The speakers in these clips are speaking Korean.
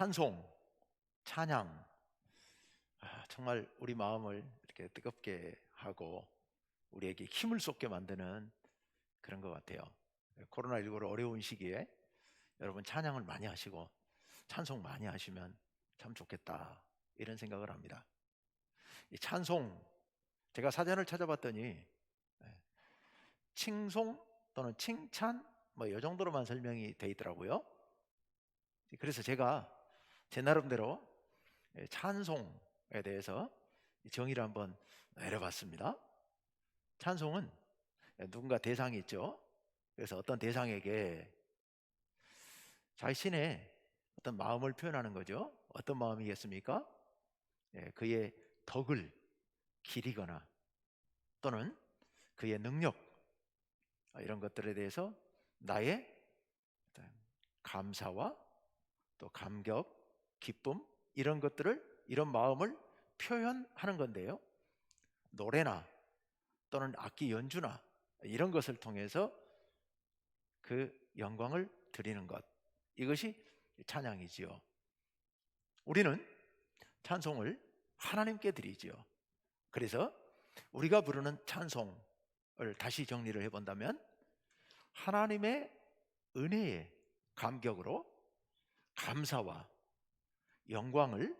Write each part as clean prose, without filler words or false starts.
찬송, 찬양, 정말 우리 마음을 이렇게 뜨겁게 하고 우리에게 힘을 쏟게 만드는 그런 것 같아요. 코로나19로 어려운 시기에 여러분 찬양을 많이 하시고 찬송 많이 하시면 참 좋겠다, 이런 생각을 합니다. 이 찬송, 제가 사전을 찾아봤더니 칭송 또는 칭찬 뭐 이 정도로만 설명이 돼 있더라고요. 그래서 제가 제 나름대로 찬송에 대해서 정의를 한번 내려봤습니다. 찬송은 누군가 대상이 있죠. 그래서 어떤 대상에게 자신의 어떤 마음을 표현하는 거죠. 어떤 마음이겠습니까? 그의 덕을 기리거나 또는 그의 능력, 이런 것들에 대해서 나의 감사와 또 감격, 기쁨, 이런 것들을, 이런 마음을 표현하는 건데요. 노래나 또는 악기 연주나 이런 것을 통해서 그 영광을 드리는 것, 이것이 찬양이지요. 우리는 찬송을 하나님께 드리지요. 그래서 우리가 부르는 찬송을 다시 정리를 해본다면, 하나님의 은혜에 감격으로 감사와 영광을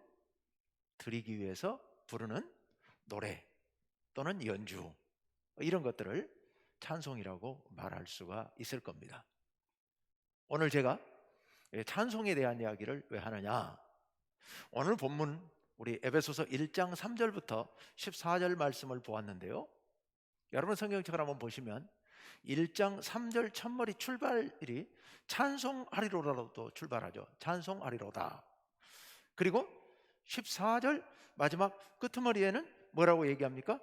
드리기 위해서 부르는 노래 또는 연주, 이런 것들을 찬송이라고 말할 수가 있을 겁니다. 오늘 제가 찬송에 대한 이야기를 왜 하느냐, 오늘 본문 우리 에베소서 1장 3절부터 14절 말씀을 보았는데요. 여러분 성경책을 한번 보시면 1장 3절 첫머리 출발이 찬송하리로다로 출발하죠. 찬송하리로다. 그리고 14절 마지막 끄트머리에는 뭐라고 얘기합니까?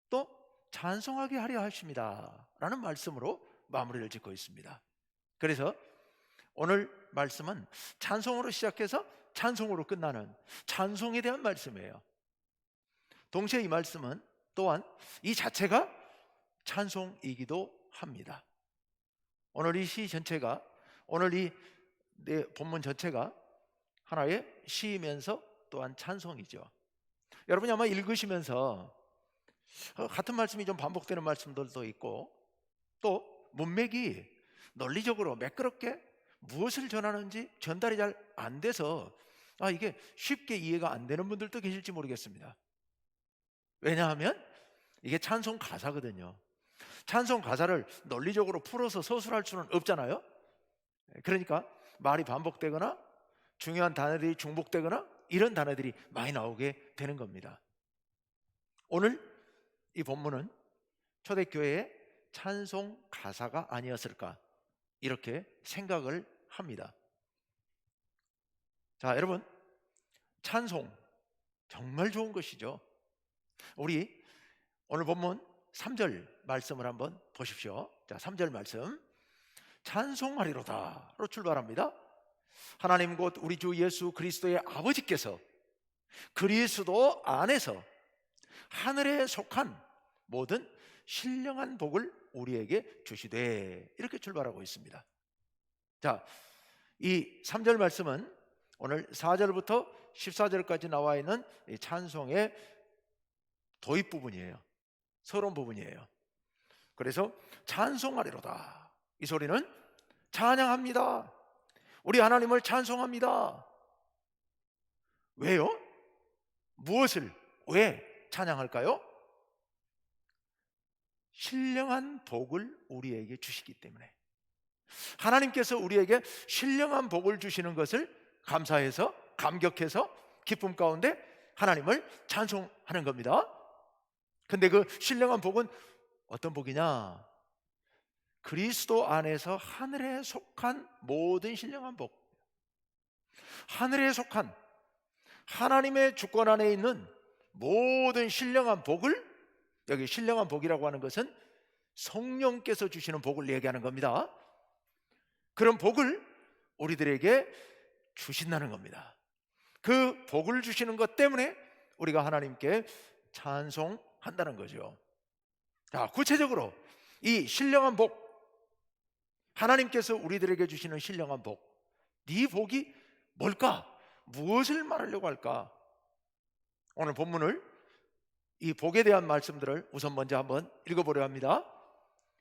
또 찬송하게 하려 하십니다 라는 말씀으로 마무리를 짓고 있습니다. 그래서 오늘 말씀은 찬송으로 시작해서 찬송으로 끝나는 찬송에 대한 말씀이에요. 동시에 이 말씀은 또한 이 자체가 찬송이기도 합니다. 오늘 이 시 전체가, 오늘 이 본문 전체가 하나의 시이면서 또한 찬송이죠. 여러분이 아마 읽으시면서 같은 말씀이 좀 반복되는 말씀들도 있고, 또 문맥이 논리적으로 매끄럽게 무엇을 전하는지 전달이 잘 안 돼서 이게 쉽게 이해가 안 되는 분들도 계실지 모르겠습니다. 왜냐하면 이게 찬송 가사거든요. 찬송 가사를 논리적으로 풀어서 서술할 수는 없잖아요. 그러니까 말이 반복되거나 중요한 단어들이 중복되거나 이런 단어들이 많이 나오게 되는 겁니다. 오늘 이 본문은 초대교회의 찬송 가사가 아니었을까, 이렇게 생각을 합니다. 자, 여러분, 찬송 정말 좋은 것이죠. 우리 오늘 본문 3절 말씀을 한번 보십시오. 자, 3절 말씀, 찬송하리로다로 출발합니다. 하나님 곧 우리 주 예수 그리스도의 아버지께서 그리스도 안에서 하늘에 속한 모든 신령한 복을 우리에게 주시되, 이렇게 출발하고 있습니다. 자, 이 3절 말씀은 오늘 4절부터 14절까지 나와 있는 이 찬송의 도입 부분이에요. 서론 부분이에요. 그래서 찬송하리로다, 이 소리는 찬양합니다. 우리 하나님을 찬송합니다. 왜요? 무엇을 왜 찬양할까요? 신령한 복을 우리에게 주시기 때문에. 하나님께서 우리에게 신령한 복을 주시는 것을 감사해서, 감격해서, 기쁨 가운데 하나님을 찬송하는 겁니다. 근데 그 신령한 복은 어떤 복이냐? 그리스도 안에서 하늘에 속한 모든 신령한 복, 하늘에 속한 하나님의 주권 안에 있는 모든 신령한 복을, 여기 신령한 복이라고 하는 것은 성령께서 주시는 복을 얘기하는 겁니다. 그런 복을 우리들에게 주신다는 겁니다. 그 복을 주시는 것 때문에 우리가 하나님께 찬송한다는 거죠. 자, 구체적으로 이 신령한 복, 하나님께서 우리들에게 주시는 신령한 복, 이 복이 뭘까? 무엇을 말하려고 할까? 오늘 본문을, 이 복에 대한 말씀들을 우선 먼저 한번 읽어보려 합니다.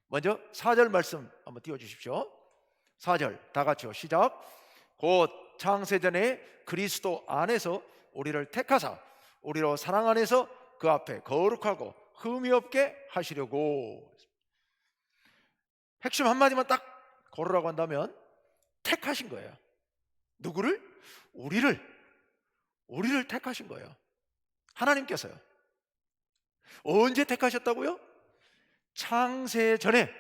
먼저 4절 말씀 한번 띄워주십시오. 4절 다 같이요. 시작. 곧 창세전에 그리스도 안에서 우리를 택하사 우리로 사랑 안에서 그 앞에 거룩하고 흠이 없게 하시려고. 핵심 한마디만 딱 고르라고 한다면 택하신 거예요. 누구를? 우리를 택하신 거예요. 하나님께서요. 언제 택하셨다고요? 창세 전에.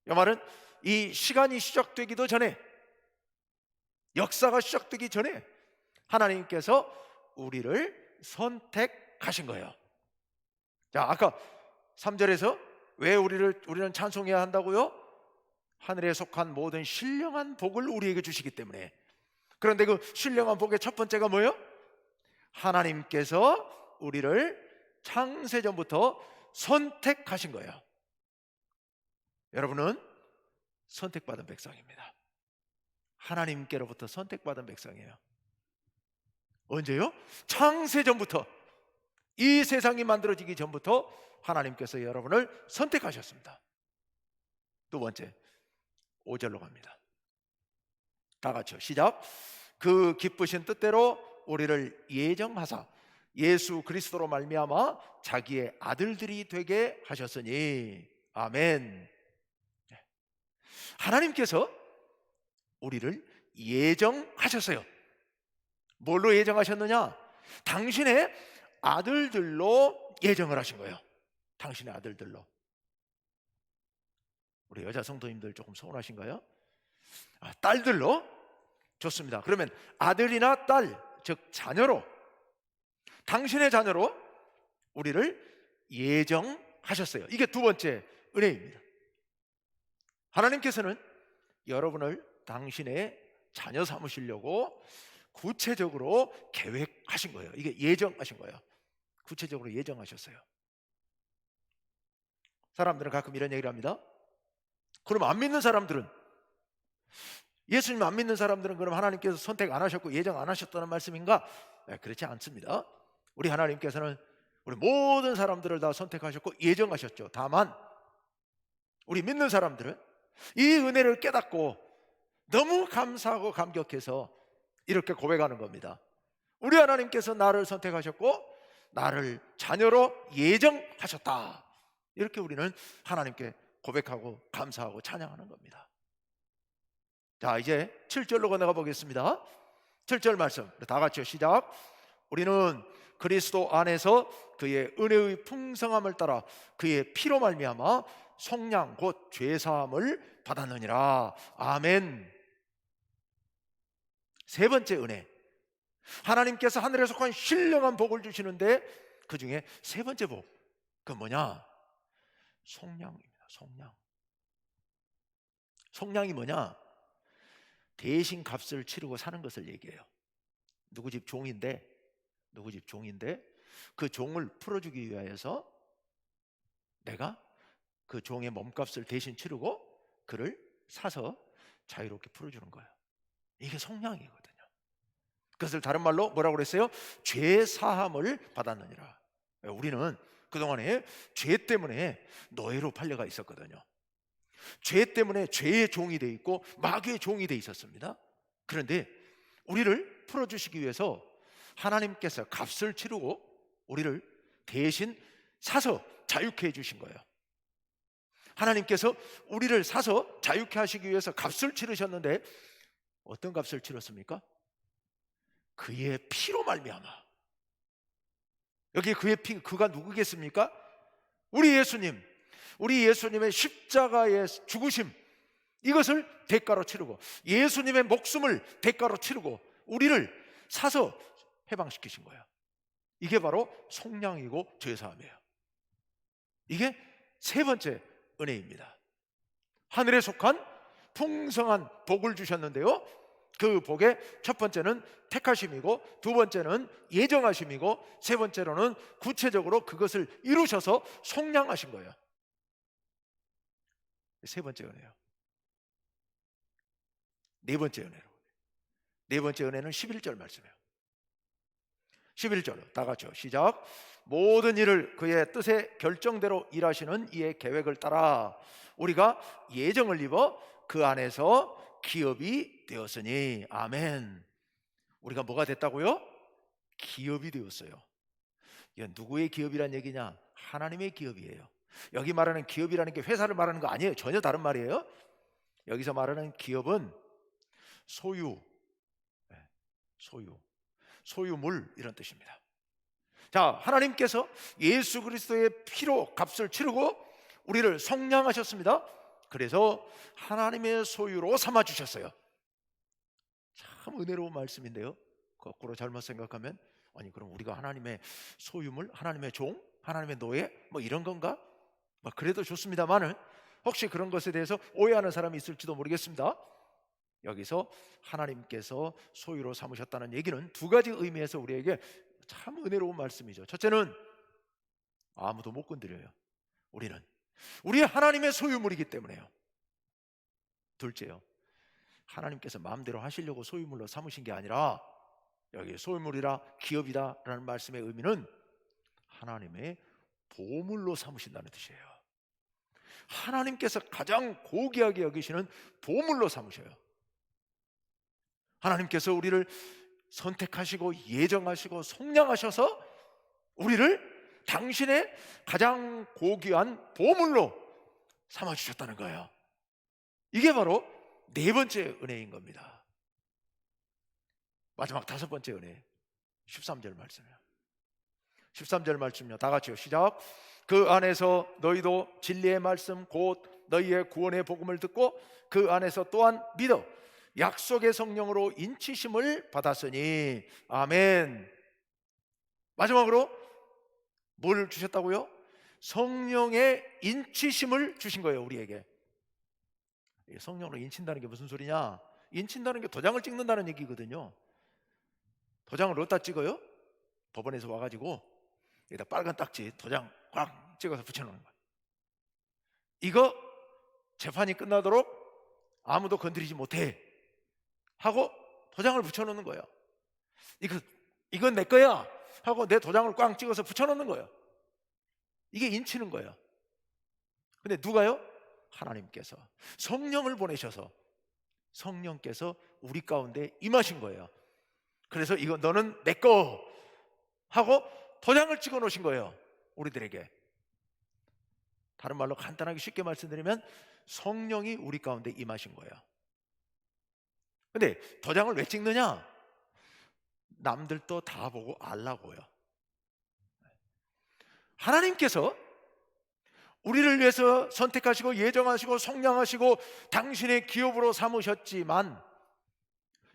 이 말은 이 시간이 시작되기도 전에, 역사가 시작되기 전에 하나님께서 우리를 선택하신 거예요. 자, 아까 3절에서 왜 우리는 찬송해야 한다고요? 하늘에 속한 모든 신령한 복을 우리에게 주시기 때문에. 그런데 그 신령한 복의 첫 번째가 뭐예요? 하나님께서 우리를 창세전부터 선택하신 거예요. 여러분은 선택받은 백성입니다. 하나님께로부터 선택받은 백성이에요. 언제요? 창세전부터, 이 세상이 만들어지기 전부터 하나님께서 여러분을 선택하셨습니다. 두 번째, 5절로 갑니다. 다 같이요. 시작. 그 기쁘신 뜻대로 우리를 예정하사 예수 그리스도로 말미암아 자기의 아들들이 되게 하셨으니. 아멘. 하나님께서 우리를 예정하셨어요. 뭘로 예정하셨느냐? 당신의 아들들로 예정을 하신 거예요. 당신의 아들들로. 우리 여자 성도님들 조금 서운하신가요? 딸들로? 좋습니다. 그러면 아들이나 딸, 즉 자녀로, 당신의 자녀로 우리를 예정하셨어요. 이게 두 번째 은혜입니다. 하나님께서는 여러분을 당신의 자녀 삼으시려고 구체적으로 계획하신 거예요. 이게 예정하신 거예요. 구체적으로 예정하셨어요. 사람들은 가끔 이런 얘기를 합니다. 그럼 안 믿는 사람들은, 예수님 안 믿는 사람들은 그럼 하나님께서 선택 안 하셨고 예정 안 하셨다는 말씀인가? 네, 그렇지 않습니다. 우리 하나님께서는 우리 모든 사람들을 다 선택하셨고 예정하셨죠. 다만 우리 믿는 사람들은 이 은혜를 깨닫고 너무 감사하고 감격해서 이렇게 고백하는 겁니다. 우리 하나님께서 나를 선택하셨고 나를 자녀로 예정하셨다. 이렇게 우리는 하나님께 고백하고 감사하고 찬양하는 겁니다. 자, 이제 7절로 건너가 보겠습니다. 7절 말씀 다 같이요. 시작. 우리는 그리스도 안에서 그의 은혜의 풍성함을 따라 그의 피로 말미암아 속량 곧 죄사함을 받았느니라. 아멘. 세 번째 은혜, 하나님께서 하늘에 속한 신령한 복을 주시는데 그 중에 세 번째 복, 그건 뭐냐? 속량입니다. 속량이 뭐냐? 대신 값을 치르고 사는 것을 얘기해요. 누구 집 종인데 그 종을 풀어주기 위해서 내가 그 종의 몸값을 대신 치르고 그를 사서 자유롭게 풀어주는 거예요. 이게 속량이거든요. 그것을 다른 말로 뭐라고 그랬어요? 죄 사함을 받았느니라. 우리는 그동안에 죄 때문에 노예로 팔려가 있었거든요. 죄 때문에 죄의 종이 돼 있고 마귀의 종이 돼 있었습니다. 그런데 우리를 풀어주시기 위해서 하나님께서 값을 치르고 우리를 대신 사서 자유케 해주신 거예요. 하나님께서 우리를 사서 자유케 하시기 위해서 값을 치르셨는데 어떤 값을 치렀습니까? 그의 피로 말미암아. 여기 그의 피, 그가 누구겠습니까? 우리 예수님의 십자가의 죽으심, 이것을 대가로 치르고 예수님의 목숨을 대가로 치르고 우리를 사서 해방시키신 거예요. 이게 바로 속량이고 죄사함이에요. 이게 세 번째 은혜입니다. 하늘에 속한 풍성한 복을 주셨는데요, 그 복의 첫 번째는 택하심이고 두 번째는 예정하심이고 세 번째로는 구체적으로 그것을 이루셔서 속량하신 거예요. 세 번째 은혜요. 네 번째 은혜로 네 번째 은혜는 11절 말씀이에요. 11절 다 같이요. 시작. 모든 일을 그의 뜻의 결정대로 일하시는 이의 계획을 따라 우리가 예정을 입어 그 안에서 기업이 되었으니. 아멘. 우리가 뭐가 됐다고요? 기업이 되었어요. 이건 누구의 기업이란 얘기냐? 하나님의 기업이에요. 여기 말하는 기업이라는 게 회사를 말하는 거 아니에요. 전혀 다른 말이에요. 여기서 말하는 기업은 소유, 소유물 이런 뜻입니다. 자, 하나님께서 예수 그리스도의 피로 값을 치르고 우리를 속량하셨습니다. 그래서 하나님의 소유로 삼아 주셨어요. 참 은혜로운 말씀인데요. 거꾸로 잘못 생각하면 아니 그럼 우리가 하나님의 소유물, 하나님의 종, 하나님의 노예 뭐 이런 건가? 뭐 그래도 좋습니다만은 혹시 그런 것에 대해서 오해하는 사람이 있을지도 모르겠습니다. 여기서 하나님께서 소유로 삼으셨다는 얘기는 두 가지 의미에서 우리에게 참 은혜로운 말씀이죠. 첫째는 아무도 못 건드려요. 우리는 우리 하나님의 소유물이기 때문에요. 둘째요, 하나님께서 마음대로 하시려고 소유물로 삼으신 게 아니라 여기 소유물이라 기업이다 라는 말씀의 의미는 하나님의 보물로 삼으신다는 뜻이에요. 하나님께서 가장 고귀하게 여기시는 보물로 삼으셔요. 하나님께서 우리를 선택하시고 예정하시고 속량하셔서 우리를 당신의 가장 고귀한 보물로 삼아주셨다는 거예요. 이게 바로 네 번째 은혜인 겁니다. 마지막 다섯 번째 은혜 13절 말씀이에요. 13절 말씀요, 다 같이요. 시작. 그 안에서 너희도 진리의 말씀 곧 너희의 구원의 복음을 듣고 그 안에서 또한 믿어 약속의 성령으로 인치심을 받았으니. 아멘. 마지막으로 뭘 주셨다고요? 성령의 인치심을 주신 거예요. 우리에게. 성령으로 인친다는 게 무슨 소리냐? 인친다는 게 도장을 찍는다는 얘기거든요. 도장을 어디다 찍어요? 법원에서 와가지고 여기다 빨간 딱지 도장 꽉 찍어서 붙여놓는 거예요. 이거 재판이 끝나도록 아무도 건드리지 못해 하고 도장을 붙여놓는 거예요. 이건 내 거야 하고 내 도장을 꽉 찍어서 붙여놓는 거예요. 이게 인치는 거예요. 근데 누가요? 하나님께서 성령을 보내셔서 성령께서 우리 가운데 임하신 거예요. 그래서 이거 너는 내 거 하고 도장을 찍어 놓으신 거예요. 우리들에게. 다른 말로 간단하게 쉽게 말씀드리면 성령이 우리 가운데 임하신 거예요. 근데 도장을 왜 찍느냐? 남들도 다 보고 알라고요. 하나님께서 우리를 위해서 선택하시고 예정하시고 속량하시고 당신의 기업으로 삼으셨지만,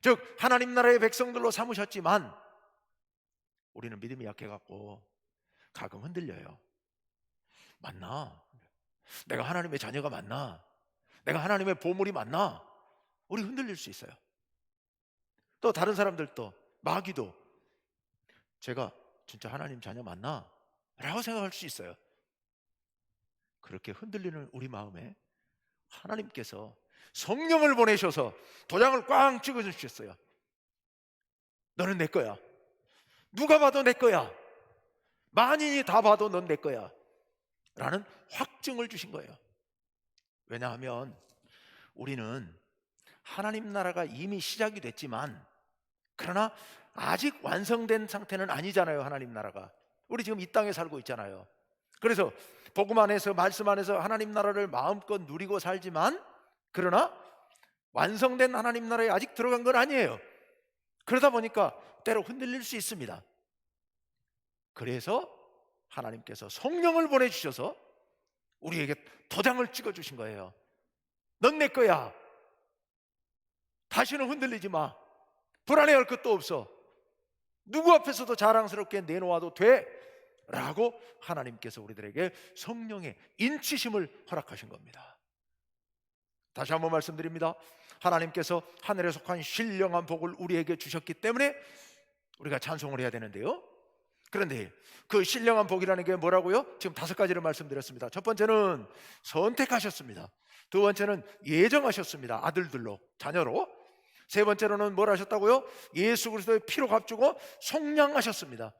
즉 하나님 나라의 백성들로 삼으셨지만 우리는 믿음이 약해갖고 가끔 흔들려요. 맞나? 내가 하나님의 자녀가 맞나? 내가 하나님의 보물이 맞나? 우리 흔들릴 수 있어요. 또 다른 사람들도, 마귀도 제가 진짜 하나님 자녀 맞나? 라고 생각할 수 있어요. 그렇게 흔들리는 우리 마음에 하나님께서 성령을 보내셔서 도장을 꽝 찍어주셨어요. 너는 내 거야. 누가 봐도 내 거야. 만인이 다 봐도 넌 내 거야 라는 확증을 주신 거예요. 왜냐하면 우리는 하나님 나라가 이미 시작이 됐지만 그러나 아직 완성된 상태는 아니잖아요. 하나님 나라가. 우리 지금 이 땅에 살고 있잖아요. 그래서 복음 안에서 말씀 안에서 하나님 나라를 마음껏 누리고 살지만 그러나 완성된 하나님 나라에 아직 들어간 건 아니에요. 그러다 보니까 때로 흔들릴 수 있습니다. 그래서 하나님께서 성령을 보내주셔서 우리에게 도장을 찍어주신 거예요. 넌 내 거야. 다시는 흔들리지 마. 불안해할 것도 없어. 누구 앞에서도 자랑스럽게 내놓아도 돼 라고 하나님께서 우리들에게 성령의 인치심을 허락하신 겁니다. 다시 한번 말씀드립니다. 하나님께서 하늘에 속한 신령한 복을 우리에게 주셨기 때문에 우리가 찬송을 해야 되는데요. 그런데 그 신령한 복이라는 게 뭐라고요? 지금 5가지를 말씀드렸습니다. 첫 번째는 선택하셨습니다. 두 번째는 예정하셨습니다. 아들들로, 자녀로. 세 번째로는 뭘 하셨다고요? 예수 그리스도의 피로 값주고 속량하셨습니다.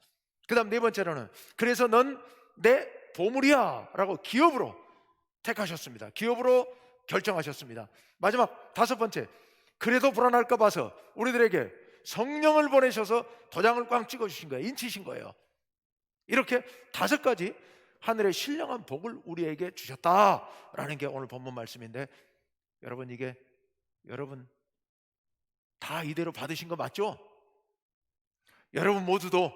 그 다음 네 번째로는 그래서 넌 내 보물이야 라고 기업으로 택하셨습니다. 기업으로 결정하셨습니다. 마지막 다섯 번째, 그래도 불안할까 봐서 우리들에게 성령을 보내셔서 도장을 꽝 찍어주신 거예요. 인치신 거예요. 이렇게 다섯 가지 하늘의 신령한 복을 우리에게 주셨다라는 게 오늘 본문 말씀인데, 여러분 이게 여러분 다 이대로 받으신 거 맞죠? 여러분 모두도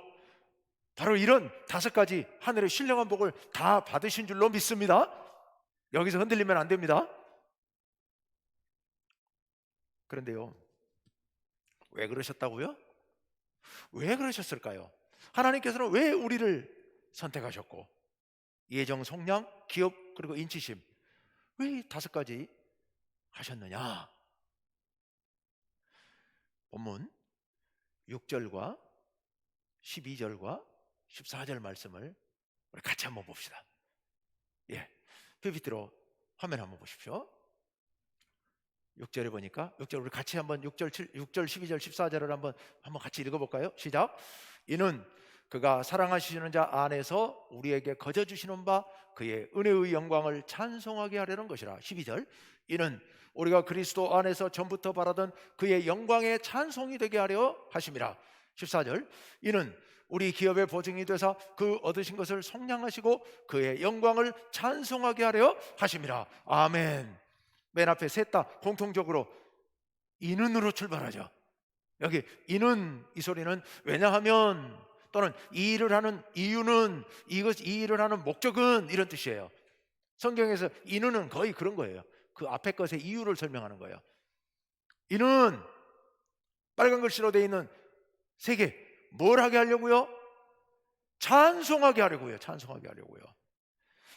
바로 이런 다섯 가지 하늘의 신령한 복을 다 받으신 줄로 믿습니다. 여기서 흔들리면 안 됩니다. 그런데요, 왜 그러셨다고요? 왜 그러셨을까요? 하나님께서는 왜 우리를 선택하셨고, 예정, 속량, 기업, 그리고 인치심, 왜 이 다섯 가지 하셨느냐? 본문 6절과 12절과 14절 말씀을 우리 같이 한번 봅시다. 예, PPT로 화면 한번 보십시오. 6절에 보니까 6절 우리 같이 한번 6절, 12절, 14절을 한번 같이 읽어볼까요? 시작. 이는 그가 사랑하시는 자 안에서 우리에게 거저 주시는 바 그의 은혜의 영광을 찬송하게 하려는 것이라. 12절. 이는 우리가 그리스도 안에서 전부터 바라던 그의 영광의 찬송이 되게 하려 하심이라. 14절. 이는 우리 기업의 보증이 되사 그 얻으신 것을 속량하시고 그의 영광을 찬송하게 하려 하심이라. 아멘. 맨 앞에 셋 다 공통적으로 이는으로 출발하죠. 여기 이는, 이 소리는 왜냐하면 또는 이 일을 하는 이유는, 이 일을 하는 목적은, 이런 뜻이에요. 성경에서 이는은 거의 그런 거예요. 그 앞에 것의 이유를 설명하는 거예요. 이는 빨간 글씨로 되어 있는 세 개, 뭘 하게 하려고요? 찬송하게 하려고요. 찬송하게 하려고요.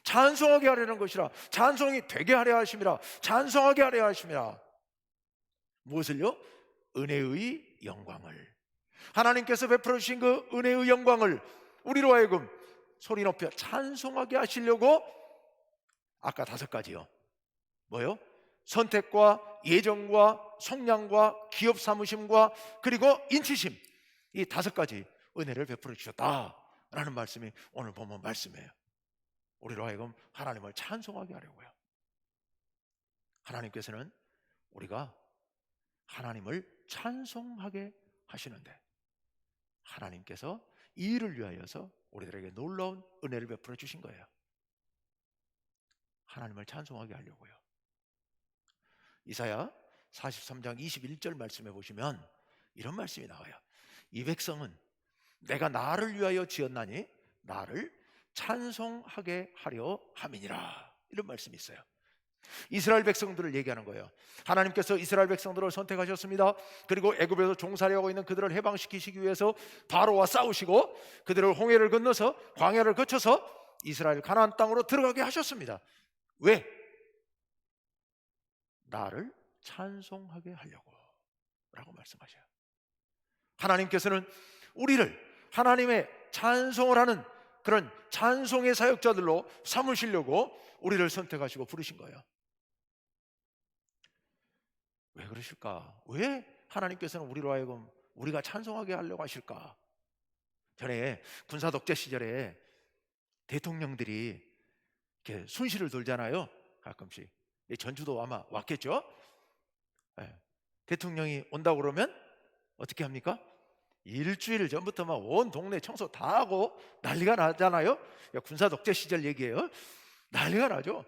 찬송하게 하려는 것이라. 찬송이 되게 하려 하심이라. 찬송하게 하려 하심이라. 무엇을요? 은혜의 영광을, 하나님께서 베풀어 주신 그 은혜의 영광을 우리로 하여금 소리 높여 찬송하게 하시려고, 아까 다섯 가지요. 뭐요? 선택과 예정과 속량과 기업 사무심과 그리고 인치심, 이 다섯 가지 은혜를 베풀어 주셨다라는 말씀이 오늘 본문 말씀이에요. 우리로 하여금 하나님을 찬송하게 하려고요. 하나님께서는 우리가 하나님을 찬송하게 하시는데, 하나님께서 이 일을 위하여서 우리들에게 놀라운 은혜를 베풀어 주신 거예요. 하나님을 찬송하게 하려고요. 이사야 43장 21절 말씀에 보시면 이런 말씀이 나와요. 이 백성은 내가 나를 위하여 지었나니 나를 찬송하게 하려 함이니라. 이런 말씀이 있어요. 이스라엘 백성들을 얘기하는 거예요. 하나님께서 이스라엘 백성들을 선택하셨습니다. 그리고 애굽에서 종살이하고 있는 그들을 해방시키시기 위해서 바로와 싸우시고 그들을 홍해를 건너서 광야를 거쳐서 이스라엘 가나안 땅으로 들어가게 하셨습니다. 왜? 나를 찬송하게 하려고 라고 말씀하셔요. 하나님께서는 우리를 하나님의 찬송을 하는 그런 찬송의 사역자들로 삼으시려고 우리를 선택하시고 부르신 거예요. 왜 그러실까? 왜 하나님께서는 우리로 하여금 우리가 찬송하게 하려고 하실까? 전에 군사 독재 시절에 대통령들이 이렇게 순시를 돌잖아요. 가끔씩. 전주도 아마 왔겠죠? 네. 대통령이 온다고 그러면 어떻게 합니까? 일주일 전부터 막 온 동네 청소 다 하고 난리가 나잖아요. 군사 독재 시절 얘기예요. 난리가 나죠.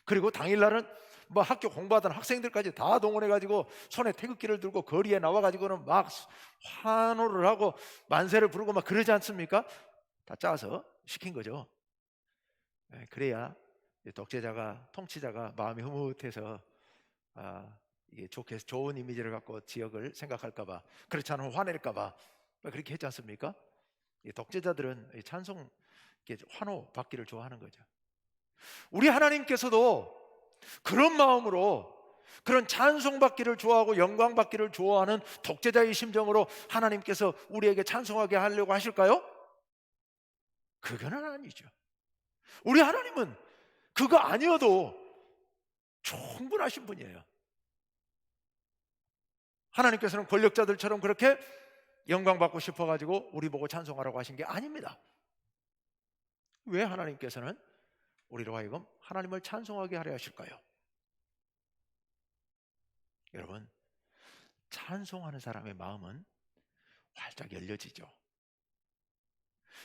그리고 당일날은 뭐 학교 공부하던 학생들까지 다 동원해가지고 손에 태극기를 들고 거리에 나와가지고는 막 환호를 하고 만세를 부르고 막 그러지 않습니까? 다 짜서 시킨 거죠. 그래야 독재자가, 통치자가 마음이 흐뭇해서 이게 좋은 이미지를 갖고 지역을 생각할까봐, 그렇지 않으면 화낼까봐 그렇게 했지 않습니까? 독재자들은 찬송, 환호 받기를 좋아하는 거죠. 우리 하나님께서도 그런 마음으로, 그런 찬송받기를 좋아하고 영광받기를 좋아하는 독재자의 심정으로 하나님께서 우리에게 찬송하게 하려고 하실까요? 그거는 아니죠. 우리 하나님은 그거 아니어도 충분하신 분이에요. 하나님께서는 권력자들처럼 그렇게 영광 받고 싶어가지고 우리 보고 찬송하라고 하신 게 아닙니다. 왜 하나님께서는 우리로 하여금 하나님을 찬송하게 하려 하실까요? 여러분, 찬송하는 사람의 마음은 활짝 열려지죠.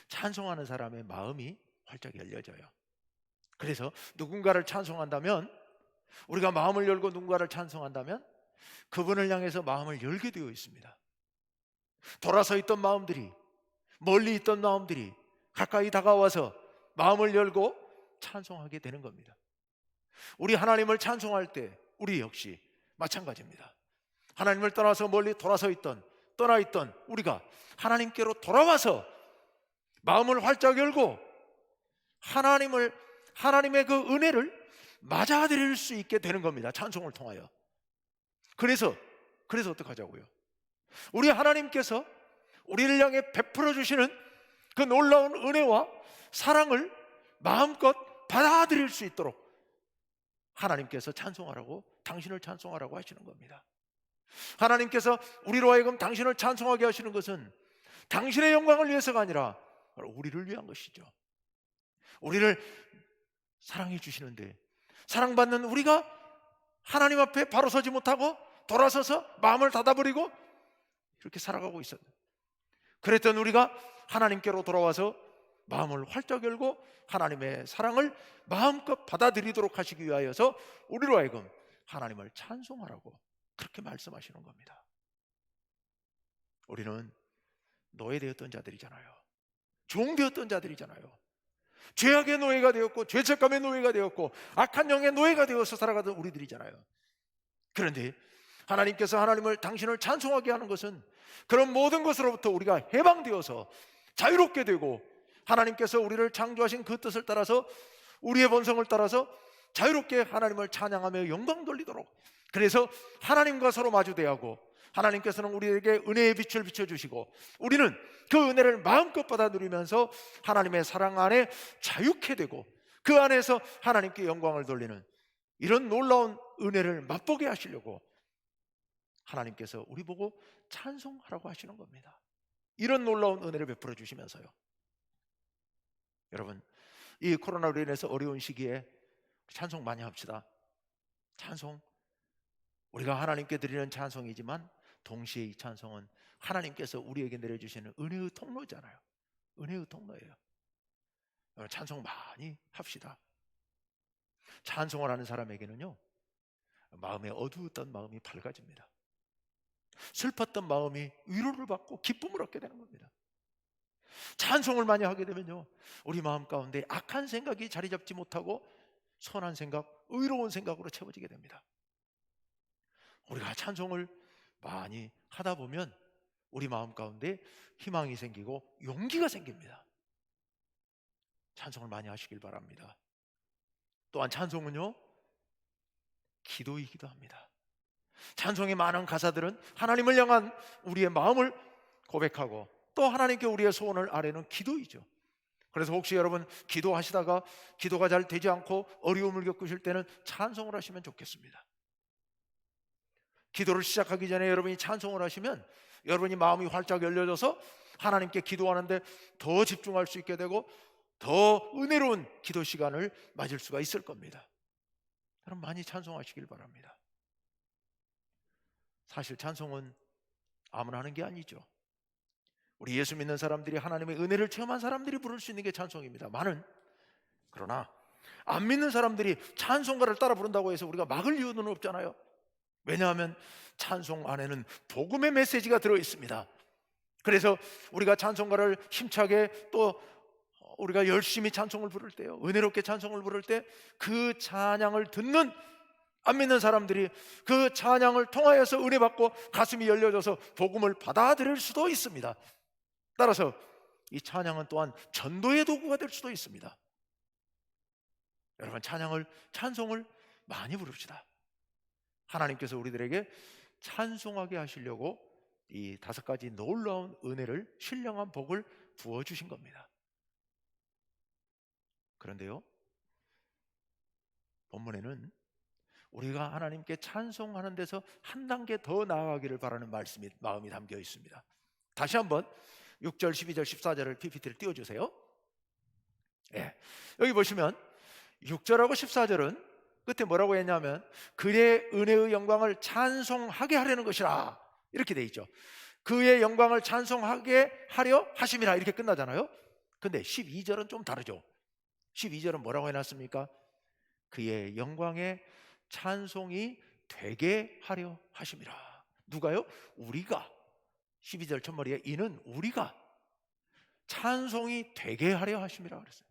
찬송하는 사람의 마음이 활짝 열려져요. 그래서 누군가를 찬송한다면, 우리가 마음을 열고 누군가를 찬송한다면 그분을 향해서 마음을 열게 되어 있습니다. 돌아서 있던 마음들이, 멀리 있던 마음들이 가까이 다가와서 마음을 열고 찬송하게 되는 겁니다. 우리 하나님을 찬송할 때 우리 역시 마찬가지입니다. 하나님을 떠나서 멀리 돌아서 있던, 떠나 있던 우리가 하나님께로 돌아와서 마음을 활짝 열고 하나님의 그 은혜를 맞아들일 수 있게 되는 겁니다. 찬송을 통하여. 그래서 어떡하자고요? 우리 하나님께서 우리를 향해 베풀어 주시는 그 놀라운 은혜와 사랑을 마음껏 받아들일 수 있도록 하나님께서 찬송하라고, 당신을 찬송하라고 하시는 겁니다. 하나님께서 우리로 하여금 당신을 찬송하게 하시는 것은 당신의 영광을 위해서가 아니라 우리를 위한 것이죠. 우리를 사랑해 주시는데 사랑받는 우리가 하나님 앞에 바로 서지 못하고 돌아서서 마음을 닫아버리고 이렇게 살아가고 있었어요. 그랬던 우리가 하나님께로 돌아와서 마음을 활짝 열고 하나님의 사랑을 마음껏 받아들이도록 하시기 위하여서 우리로 하여금 하나님을 찬송하라고 그렇게 말씀하시는 겁니다. 우리는 노예되었던 자들이잖아요. 종되었던 자들이잖아요. 죄악의 노예가 되었고 죄책감의 노예가 되었고 악한 영의 노예가 되어서 살아가던 우리들이잖아요. 그런데 하나님께서 당신을 찬송하게 하는 것은 그런 모든 것으로부터 우리가 해방되어서 자유롭게 되고 하나님께서 우리를 창조하신 그 뜻을 따라서 우리의 본성을 따라서 자유롭게 하나님을 찬양하며 영광 돌리도록, 그래서 하나님과 서로 마주대하고 하나님께서는 우리에게 은혜의 빛을 비춰주시고 우리는 그 은혜를 마음껏 받아 누리면서 하나님의 사랑 안에 자유케 되고 그 안에서 하나님께 영광을 돌리는 이런 놀라운 은혜를 맛보게 하시려고 하나님께서 우리 보고 찬송하라고 하시는 겁니다. 이런 놀라운 은혜를 베풀어 주시면서요. 여러분, 이 코로나로 인해서 어려운 시기에 찬송 많이 합시다. 찬송, 우리가 하나님께 드리는 찬송이지만 동시에 이 찬송은 하나님께서 우리에게 내려주시는 은혜의 통로잖아요. 은혜의 통로예요. 찬송 많이 합시다. 찬송을 하는 사람에게는요, 마음에 어두웠던 마음이 밝아집니다. 슬펐던 마음이 위로를 받고 기쁨을 얻게 되는 겁니다. 찬송을 많이 하게 되면요, 우리 마음 가운데 악한 생각이 자리 잡지 못하고 선한 생각, 의로운 생각으로 채워지게 됩니다. 우리가 찬송을 많이 하다 보면 우리 마음 가운데 희망이 생기고 용기가 생깁니다. 찬송을 많이 하시길 바랍니다. 또한 찬송은요, 기도이기도 합니다. 찬송의 많은 가사들은 하나님을 향한 우리의 마음을 고백하고 또 하나님께 우리의 소원을 아뢰는 기도이죠. 그래서 혹시 여러분 기도하시다가 기도가 잘 되지 않고 어려움을 겪으실 때는 찬송을 하시면 좋겠습니다. 기도를 시작하기 전에 여러분이 찬송을 하시면 여러분이 마음이 활짝 열려져서 하나님께 기도하는데 더 집중할 수 있게 되고 더 은혜로운 기도 시간을 맞을 수가 있을 겁니다. 여러분 많이 찬송하시길 바랍니다. 사실 찬송은 아무나 하는 게 아니죠. 우리 예수 믿는 사람들이 하나님의 은혜를 체험한 사람들이 부를 수 있는 게 찬송입니다만은, 그러나 안 믿는 사람들이 찬송가를 따라 부른다고 해서 우리가 막을 이유는 없잖아요. 왜냐하면 찬송 안에는 복음의 메시지가 들어 있습니다. 그래서 우리가 찬송가를 힘차게 또 우리가 열심히 찬송을 부를 때요, 은혜롭게 찬송을 부를 때 그 찬양을 듣는 안 믿는 사람들이 그 찬양을 통하여서 은혜 받고 가슴이 열려져서 복음을 받아들일 수도 있습니다. 따라서 이 찬양은 또한 전도의 도구가 될 수도 있습니다. 여러분 찬송을 많이 부릅시다. 하나님께서 우리들에게 찬송하게 하시려고 이 5가지 놀라운 은혜를, 신령한 복을 부어주신 겁니다. 그런데요, 본문에는 우리가 하나님께 찬송하는 데서 한 단계 더 나아가기를 바라는 마음이 담겨 있습니다. 다시 한번 6절, 12절, 14절을 PPT를 띄워주세요. 예. 여기 보시면 6절하고 14절은 끝에 뭐라고 했냐면 그의 은혜의 영광을 찬송하게 하려는 것이라 이렇게 돼 있죠. 그의 영광을 찬송하게 하려 하심이라 이렇게 끝나잖아요. 근데 12절은 좀 다르죠. 12절은 뭐라고 해놨습니까? 그의 영광의 찬송이 되게 하려 하심이라. 누가요? 우리가. 12절 첫머리에 이는 우리가 찬송이 되게 하려 하심이라 그랬어요.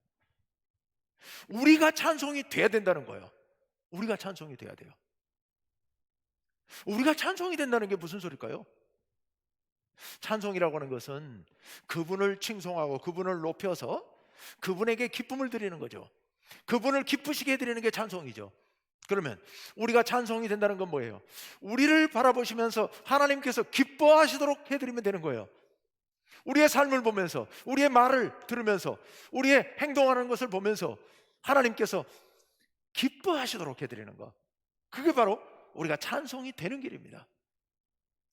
우리가 찬송이 돼야 된다는 거예요. 우리가 찬송이 돼야 돼요. 우리가 찬송이 된다는 게 무슨 소릴까요? 찬송이라고 하는 것은 그분을 칭송하고 그분을 높여서 그분에게 기쁨을 드리는 거죠. 그분을 기쁘시게 해드리는 게 찬송이죠. 그러면 우리가 찬송이 된다는 건 뭐예요? 우리를 바라보시면서 하나님께서 기뻐하시도록 해드리면 되는 거예요. 우리의 삶을 보면서, 우리의 말을 들으면서, 우리의 행동하는 것을 보면서 하나님께서 기뻐하시도록 해드리는 것, 그게 바로 우리가 찬송이 되는 길입니다.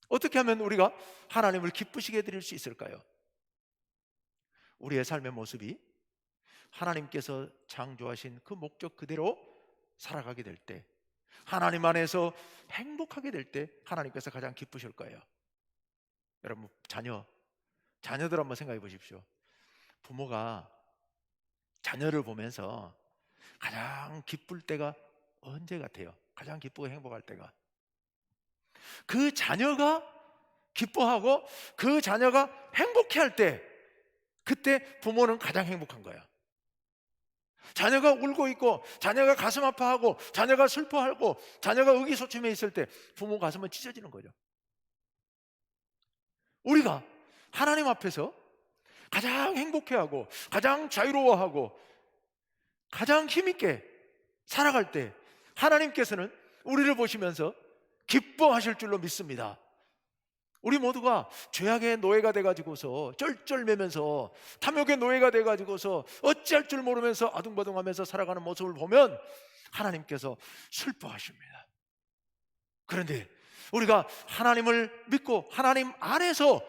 어떻게 하면 우리가 하나님을 기쁘시게 해드릴 수 있을까요? 우리의 삶의 모습이 하나님께서 창조하신 그 목적 그대로 살아가게 될 때, 하나님 안에서 행복하게 될 때 하나님께서 가장 기쁘실 거예요. 여러분, 자녀들 한번 생각해 보십시오. 부모가 자녀를 보면서 가장 기쁠 때가 언제 같아요? 가장 기쁘고 행복할 때가 그 자녀가 기뻐하고 그 자녀가 행복해할 때, 그때 부모는 가장 행복한 거야. 자녀가 울고 있고 자녀가 가슴 아파하고 자녀가 슬퍼하고 자녀가 의기소침해 있을 때 부모 가슴은 찢어지는 거죠. 우리가 하나님 앞에서 가장 행복해하고 가장 자유로워하고 가장 힘있게 살아갈 때 하나님께서는 우리를 보시면서 기뻐하실 줄로 믿습니다. 우리 모두가 죄악의 노예가 돼가지고서 쩔쩔매면서 탐욕의 노예가 돼가지고서 어찌할 줄 모르면서 아둥바둥하면서 살아가는 모습을 보면 하나님께서 슬퍼하십니다. 그런데 우리가 하나님을 믿고 하나님 안에서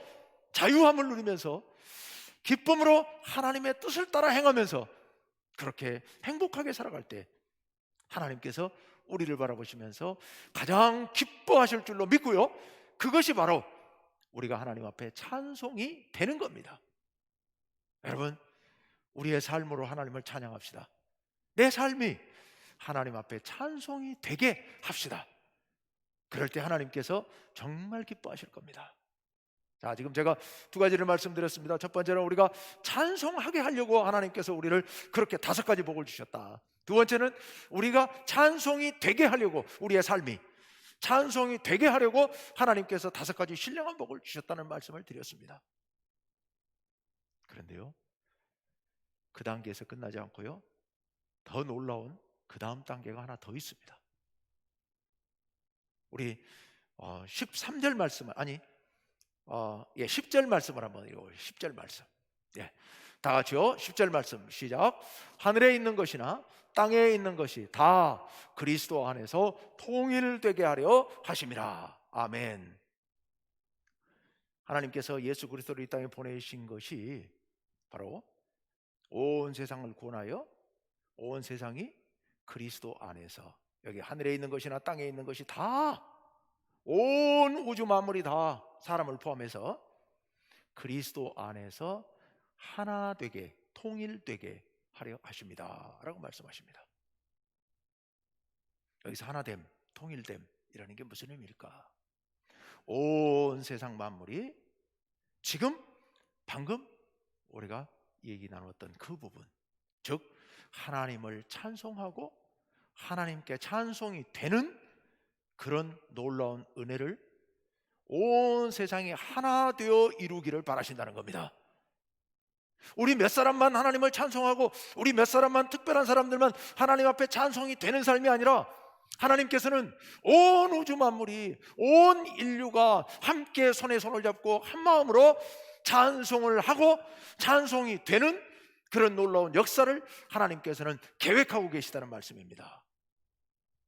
자유함을 누리면서 기쁨으로 하나님의 뜻을 따라 행하면서 그렇게 행복하게 살아갈 때 하나님께서 우리를 바라보시면서 가장 기뻐하실 줄로 믿고요, 그것이 바로 우리가 하나님 앞에 찬송이 되는 겁니다. 여러분, 우리의 삶으로 하나님을 찬양합시다. 내 삶이 하나님 앞에 찬송이 되게 합시다. 그럴 때 하나님께서 정말 기뻐하실 겁니다. 자, 지금 제가 두 가지를 말씀드렸습니다. 첫 번째는 우리가 찬송하게 하려고 하나님께서 우리를 그렇게 5가지 복을 주셨다. 두 번째는 우리가 찬송이 되게 하려고, 우리의 삶이 찬송이 되게 하려고 하나님께서 5가지 신령한 복을 주셨다는 말씀을 드렸습니다. 그런데요, 그 단계에서 끝나지 않고요, 더 놀라운 그 다음 단계가 하나 더 있습니다. 우리 13절 말씀을, 10절 말씀을 한번 읽어보세요. 10절 말씀. 다 같이요. 10절 말씀 시작. 하늘에 있는 것이나 땅에 있는 것이 다 그리스도 안에서 통일되게 하려 하심이라. 아멘. 하나님께서 예수 그리스도를 이 땅에 보내신 것이 바로 온 세상을 구원하여 온 세상이 그리스도 안에서, 여기 하늘에 있는 것이나 땅에 있는 것이 다, 온 우주 만물이 다 사람을 포함해서 그리스도 안에서 하나 되게, 통일되게 하려 하십니다 라고 말씀하십니다. 여기서 하나됨, 통일됨이라는 게 무슨 의미일까? 온 세상 만물이 지금 방금 우리가 얘기 나눴던 그 부분, 즉 하나님을 찬송하고 하나님께 찬송이 되는 그런 놀라운 은혜를 온 세상이 하나 되어 이루기를 바라신다는 겁니다. 우리 몇 사람만 하나님을 찬송하고 우리 몇 사람만, 특별한 사람들만 하나님 앞에 찬송이 되는 삶이 아니라 하나님께서는 온 우주 만물이, 온 인류가 함께 손에 손을 잡고 한 마음으로 찬송을 하고 찬송이 되는 그런 놀라운 역사를 하나님께서는 계획하고 계시다는 말씀입니다.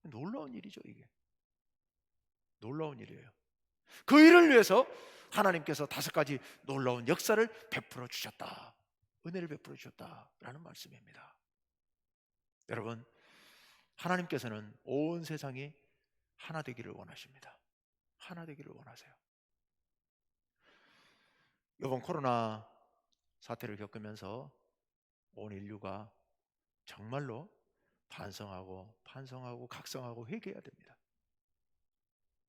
놀라운 일이죠. 이게 놀라운 일이에요. 그 일을 위해서 하나님께서 5가지 놀라운 역사를 베풀어 주셨다, 은혜를 베풀어 주셨다라는 말씀입니다. 여러분, 하나님께서는 온 세상이 하나 되기를 원하십니다. 하나 되기를 원하세요. 이번 코로나 사태를 겪으면서 온 인류가 정말로 반성하고 각성하고 회개해야 됩니다.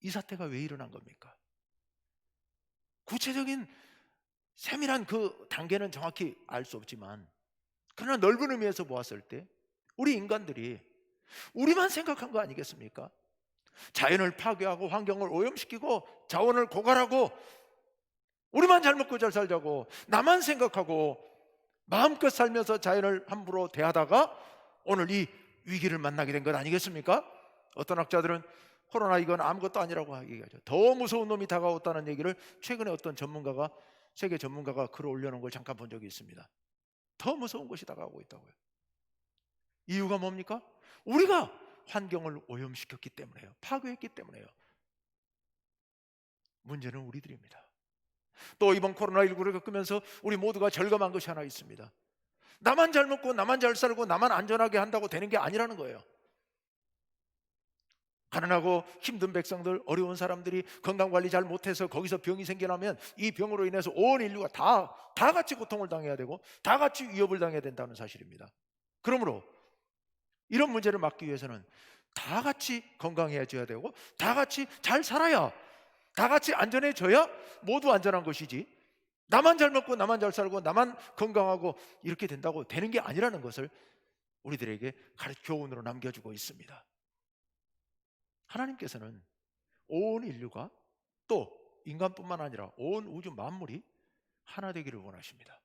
이 사태가 왜 일어난 겁니까? 구체적인 세밀한 그 단계는 정확히 알 수 없지만, 그러나 넓은 의미에서 보았을 때 우리 인간들이 우리만 생각한 거 아니겠습니까? 자연을 파괴하고 환경을 오염시키고 자원을 고갈하고 우리만 잘 먹고 잘 살자고 나만 생각하고 마음껏 살면서 자연을 함부로 대하다가 오늘 이 위기를 만나게 된 것 아니겠습니까? 어떤 학자들은 코로나 이건 아무것도 아니라고 얘기하죠. 더 무서운 놈이 다가왔다는 얘기를 최근에 어떤 전문가가, 세계 전문가가 글을 올려놓은 걸 잠깐 본 적이 있습니다. 더 무서운 것이 다가오고 있다고요. 이유가 뭡니까? 우리가 환경을 오염시켰기 때문에요. 파괴했기 때문에요. 문제는 우리들입니다. 또 이번 코로나19를 겪으면서 우리 모두가 절감한 것이 하나 있습니다. 나만 잘 먹고 나만 잘 살고 나만 안전하게 한다고 되는 게 아니라는 거예요. 가난하고 힘든 백성들, 어려운 사람들이 건강관리 잘 못해서 거기서 병이 생겨나면 이 병으로 인해서 온 인류가 다 같이 고통을 당해야 되고 다 같이 위협을 당해야 된다는 사실입니다. 그러므로 이런 문제를 막기 위해서는 다 같이 건강해져야 되고 다 같이 잘 살아야, 다 같이 안전해져야 모두 안전한 것이지, 나만 잘 먹고 나만 잘 살고 나만 건강하고 이렇게 된다고 되는 게 아니라는 것을 우리들에게 교훈으로 남겨주고 있습니다. 하나님께서는 온 인류가, 또 인간뿐만 아니라 온 우주 만물이 하나 되기를 원하십니다.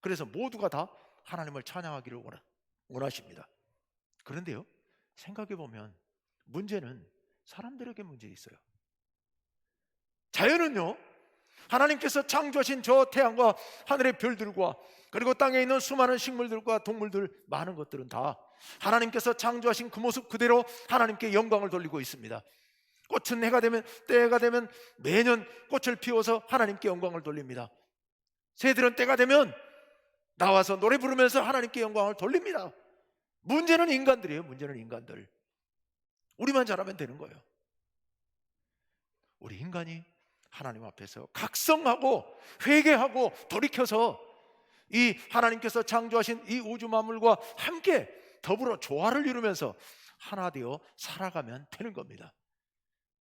그래서 모두가 다 하나님을 찬양하기를 원하십니다. 그런데요, 생각해 보면 문제는 사람들에게 문제 있어요. 자연은요, 하나님께서 창조하신 저 태양과 하늘의 별들과 그리고 땅에 있는 수많은 식물들과 동물들, 많은 것들은 다 하나님께서 창조하신 그 모습 그대로 하나님께 영광을 돌리고 있습니다. 꽃은 해가 되면, 때가 되면 매년 꽃을 피워서 하나님께 영광을 돌립니다. 새들은 때가 되면 나와서 노래 부르면서 하나님께 영광을 돌립니다. 문제는 인간들이에요. 문제는 인간들. 우리만 잘하면 되는 거예요. 우리 인간이 하나님 앞에서 각성하고 회개하고 돌이켜서 이 하나님께서 창조하신 이 우주 만물과 함께 더불어 조화를 이루면서 하나 되어 살아가면 되는 겁니다.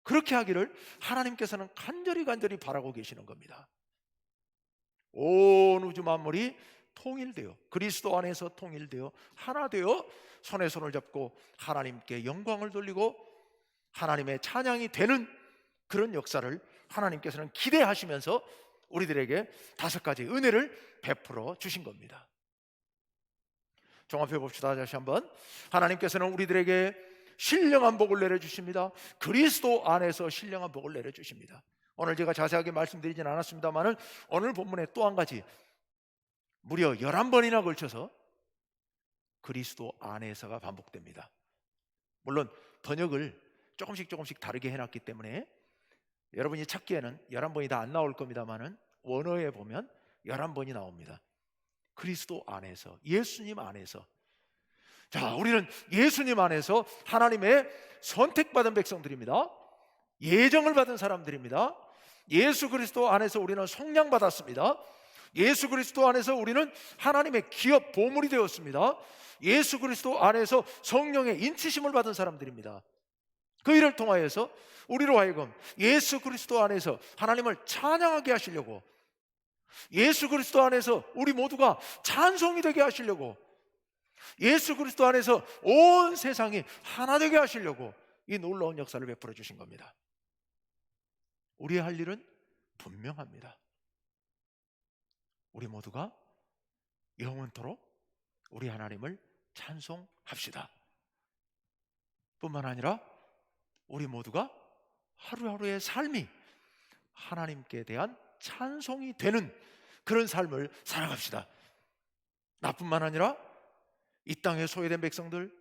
그렇게 하기를 하나님께서는 간절히 바라고 계시는 겁니다. 온 우주 만물이 통일되어, 그리스도 안에서 통일되어 하나 되어 손에 손을 잡고 하나님께 영광을 돌리고 하나님의 찬양이 되는 그런 역사를 하나님께서는 기대하시면서 우리들에게 5가지 은혜를 베풀어 주신 겁니다. 종합해 봅시다. 다시 한번. 하나님께서는 우리들에게 신령한 복을 내려주십니다. 그리스도 안에서 신령한 복을 내려주십니다. 오늘 제가 자세하게 말씀드리진 않았습니다만 오늘 본문에 또 한 가지, 무려 11번이나 걸쳐서 그리스도 안에서가 반복됩니다. 물론 번역을 조금씩 다르게 해놨기 때문에 여러분이 찾기에는 11번이 다 안 나올 겁니다만 원어에 보면 11번이 나옵니다. 그리스도 안에서, 예수님 안에서. 자, 우리는 예수님 안에서 하나님의 선택받은 백성들입니다. 예정을 받은 사람들입니다. 예수 그리스도 안에서 우리는 속량받았습니다. 예수 그리스도 안에서 우리는 하나님의 기업 보물이 되었습니다. 예수 그리스도 안에서 성령의 인치심을 받은 사람들입니다. 그 일을 통하여서 우리로 하여금 예수 그리스도 안에서 하나님을 찬양하게 하시려고, 예수 그리스도 안에서 우리 모두가 찬송이 되게 하시려고, 예수 그리스도 안에서 온 세상이 하나 되게 하시려고 이 놀라운 역사를 베풀어 주신 겁니다. 우리의 할 일은 분명합니다. 우리 모두가 영원토록 우리 하나님을 찬송합시다. 뿐만 아니라 우리 모두가 하루하루의 삶이 하나님께 대한 찬송이 되는 그런 삶을 살아갑시다. 나뿐만 아니라 이 땅에 소외된 백성들,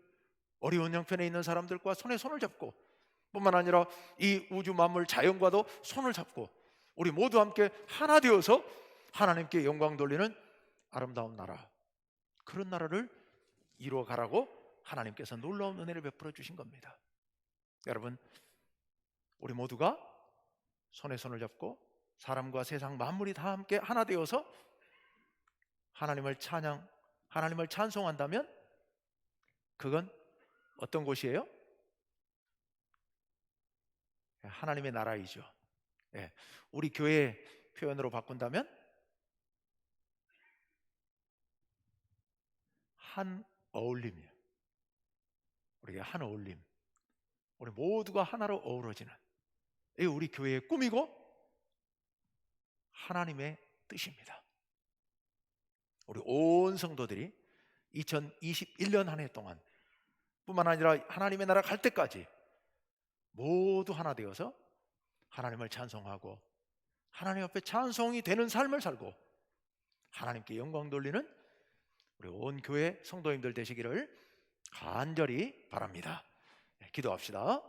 어려운 형편에 있는 사람들과 손에 손을 잡고, 뿐만 아니라 이 우주 만물 자연과도 손을 잡고 우리 모두 함께 하나 되어서 하나님께 영광 돌리는 아름다운 나라, 그런 나라를 이루어 가라고 하나님께서 놀라운 은혜를 베풀어 주신 겁니다. 여러분, 우리 모두가 손에 손을 잡고 사람과 세상 만물이 다 함께 하나 되어서 하나님을 찬송한다면 그건 어떤 곳이에요? 하나님의 나라이죠. 예, 우리 교회 표현으로 바꾼다면 한 어울림이에요. 우리가 한 어울림, 우리 모두가 하나로 어우러지는, 이게 우리 교회의 꿈이고 하나님의 뜻입니다. 우리 온 성도들이 2021년 한 해 동안 뿐만 아니라 하나님의 나라 갈 때까지 모두 하나 되어서 하나님을 찬송하고 하나님 앞에 찬송이 되는 삶을 살고 하나님께 영광 돌리는 우리 온 교회 성도님들 되시기를 간절히 바랍니다. 기도합시다.